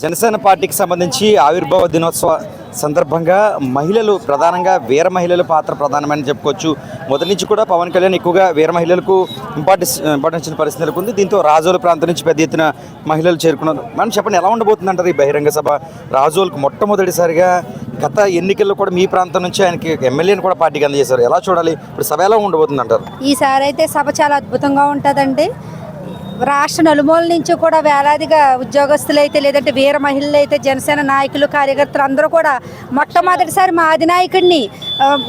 జనసేన పార్టీకి సంబంధించి ఆవిర్భావ దినోత్సవ సందర్భంగా మహిళలు ప్రధానంగా వీర మహిళల పాత్ర ప్రధానమని చెప్పుకోవచ్చు. మొదటి నుంచి కూడా పవన్ కళ్యాణ్ ఎక్కువగా వీర మహిళలకు ఇంపార్టెన్స్ ఇచ్చిన పరిస్థితి నెలకొంది. దీంతో రాజోల ప్రాంతం నుంచి పెద్ద ఎత్తున మహిళలు చేరుకున్నారు. మనం చెప్పండి, ఎలా ఉండబోతుందంటారు ఈ బహిరంగ సభ? రాజోలకు మొట్టమొదటిసారిగా గత ఎన్నికల్లో కూడా మీ ప్రాంతం నుంచి ఆయనకి ఎమ్మెల్యేని కూడా పార్టీకి అందజేశారు. ఎలా చూడాలి ఇప్పుడు సభ? ఎలా ఉండబోతుంది అంటారు? ఈసారి అయితే సభ చాలా అద్భుతంగా ఉంటుందండి. రాష్ట్ర నలుమూల నుంచి కూడా వేలాదిగా ఉద్యోగస్తులు అయితే లేదంటే వీర మహిళలు అయితే జనసేన నాయకులు కార్యకర్తలు అందరూ కూడా మొట్టమొదటిసారి మా అధినాయకుడిని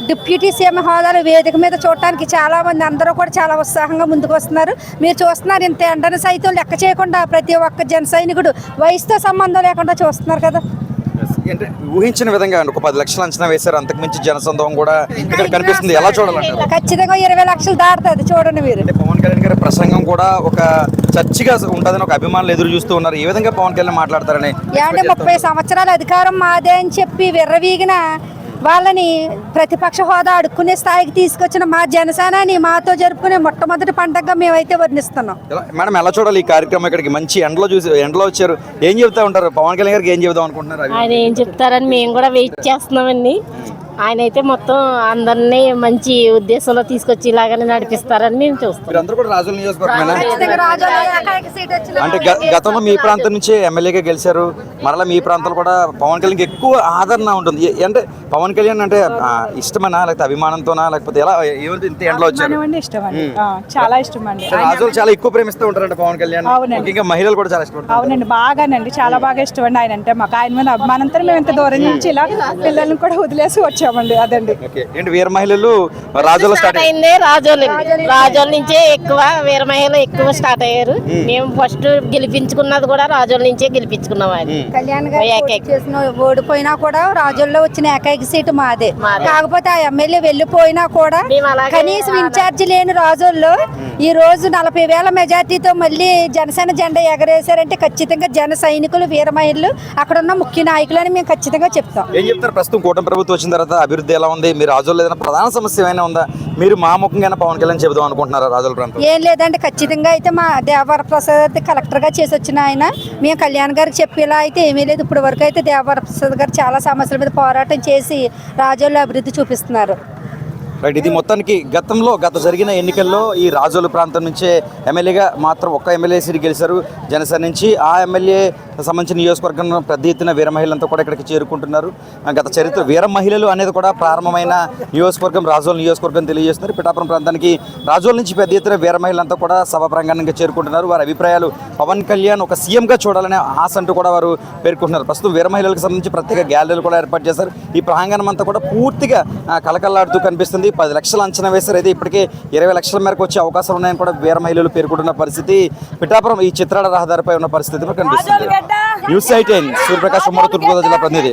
డిప్యూటీ సీఎం హోదాలో వేదిక మీద చూడటానికి చాలామంది అందరూ కూడా చాలా ఉత్సాహంగా ముందుకు వస్తున్నారు. మీరు చూస్తున్నారు, ఇంత ఎండను సైతం లెక్క చేయకుండా ప్రతి ఒక్క జన సైనికుడు వయసుతో సంబంధం లేకుండా చూస్తున్నారు కదా. అంటే ఊహించిన విధంగా ఒక 10 లక్షలు అంచనా వేశారు. అంతకుమించి జనసందోహం కూడా ఇక్కడ కనిపిస్తుంది. ఎలా చూడాలంటారు? ఖచ్చితంగా 20 లక్షలు దాటుతుంది. చూడండి మీరు. పవన్ కళ్యాణ్ గారి ప్రసంగం కూడా ఒక చర్చగా ఉంటుందని ఒక అభిమానులు ఎదురు చూస్తూ ఉన్నారు. ఏ విధంగా పవన్ కళ్యాణ్ మాట్లాడతారని. ఏమంటే 30 సంవత్సరాల అధికారం మాదే అని చెప్పి విర్రవీగిన వాళ్ళని ప్రతిపక్ష హోదా అడుక్కునే స్థాయికి తీసుకొచ్చిన మా జనసేనని మాతో జరుపుకునే మొట్టమొదటి పండగగా మేమైతే వర్ణిస్తున్నాం. మేడం, ఎలా చూడాలి ఈ కార్యక్రమం? ఇక్కడికి మంచి ఎండలో వచ్చారు. ఏం చెప్తా ఉంటారు పవన్ కళ్యాణ్ గారికి? ఏం చెప్దాం అనుకుంటున్నారు? ఆయన ఏం చెప్తారని మేము కూడా వెయిట్ చేస్తున్నామండి. ఆయన అయితే మొత్తం అందరినీ మంచి ఉద్దేశంలో తీసుకొచ్చి ఇలాగనే నడిపిస్తారని మేము చూస్తాం. అంటే గతంలో మీ ప్రాంతం నుంచి ఎమ్మెల్యేగా గెలిచారు, మరలా మీ ప్రాంతంలో కూడా పవన్ కళ్యాణ్ ఎక్కువ ఆదరణ ఉంటుంది. అంటే పవన్ కళ్యాణ్ అంటే ఇష్టమనా, లేకపోతే అభిమానంతోనా, లేకపోతే ఎలా? ఇంత ఎండలో వచ్చారు? చాలా ఇష్టం అండి. రాజులు చాలా ఎక్కువ ప్రేమిస్తూ ఉంటారంట పవన్ కళ్యాణ్. ఇంకా మహిళలు కూడా చాలా ఇష్టం. అవునండి, బాగానండి, చాలా బాగా ఇష్టం అండి ఆయన అంటే. మాకు ఆయన మీద అభిమానంతో మేము ఇంత దూరం నుంచి ఇలా పిల్లల్ని కూడా వదిలేసి వచ్చామండి. అదండి. ఏంటి వీర మహిళలు రాజోలు స్టార్ట్ అయింది? రాజోల నుంచే ఎక్కువ వీర మహిళలు ఎక్కువ స్టార్ట్ అయ్యారు. మేము ఫస్ట్ గెలిపించుకున్నది కూడా రాజోల నుంచే గెలిపించుకున్నాం. కళ్యాణ్ గారు ఓడిపోయినా కూడా రాజోల్లో వచ్చిన ఏకైక సీటు మాదే. కాకపోతే ఆ ఎమ్మెల్యే వెళ్ళిపోయినా కూడా కనీసం ఇన్ఛార్జి లేని రాజోల్లో ఈ రోజు 40,000 మెజార్టీతో మళ్ళీ జనసేన జెండా ఎగరేశారంటే ఖచ్చితంగా జన సైనికులు వీర మహిళలు అక్కడ ఉన్న ముఖ్య నాయకులు అని మేము ఖచ్చితంగా చెప్తాం. ఏం చెప్తారు? ప్రస్తుతం కూటమి ప్రభుత్వం వచ్చిన తర్వాత అభివృద్ధి ఎలా ఉంది? మీరు రాజోల్లో ఏదైనా ప్రధాన సమస్య ఏమైనా ఉందా? మీరు మా ముఖంగా పవన్ కళ్యాణ్ చెబుదాం అనుకుంటున్నారా రాజోల ప్రాంతం? ఏం లేదంటే ఖచ్చితంగా అయితే మా దేవవర ప్రసాద్ కలెక్టర్ గా చేసి వచ్చిన ఆయన మేము కళ్యాణ్ గారికి చెప్పేలా అయితే ఏమీ లేదు. ఇప్పుడు వరకు అయితే దేవవర ప్రసాద్ గారు చాలా సమస్యల మీద పోరాటం చేసి రాజోల్లో అభివృద్ధి చూపిస్తున్నారు. రైట్. ఇది మొత్తానికి గత జరిగిన ఎన్నికల్లో ఈ రాజోలు ప్రాంతం నుంచే ఎమ్మెల్యేగా మాత్రం ఒక్క ఎమ్మెల్యే సీటు గెలిచారు జనసేన నుంచి. ఆ ఎమ్మెల్యే సంబంధించిన నియోజకవర్గంలో పెద్ద ఎత్తున వీర మహిళలంతా కూడా ఇక్కడికి చేరుకుంటున్నారు. గత చరిత్ర వీర మహిళలు అనేది కూడా ప్రారంభమైన నియోజకవర్గం రాజోలు నియోజకవర్గం తెలియజేస్తున్నారు. పిఠాపురం ప్రాంతానికి రాజోల నుంచి పెద్ద ఎత్తున వీర మహిళలంతా కూడా సభా ప్రాంగణంగా చేరుకుంటున్నారు. వారి అభిప్రాయాలు పవన్ కళ్యాణ్ ఒక సీఎంగా చూడాలనే ఆశ అంటూ కూడా వారు పేర్కొంటున్నారు. ప్రస్తుతం వీర మహిళలకు సంబంధించి ప్రత్యేక గ్యాలరీలు కూడా ఏర్పాటు చేశారు. ఈ ప్రాంగణం అంతా కూడా పూర్తిగా కలకల్లాడుతూ కనిపిస్తుంది. 10 లక్షలు అంచనా వేశారు. అయితే ఇప్పటికే 20 లక్షల మేరకు వచ్చే అవకాశాలు ఉన్నాయని కూడా వీర మహిళలు పేర్కొంటున్న పరిస్థితి పిఠాపురం ఈ చిత్రాల రహదారిపై ఉన్న పరిస్థితి కనిపిస్తుంది. న్యూస్ 18 సూర్యప్రకాశ్, తూర్పుగోదావరి జిల్లా ప్రతినిధి.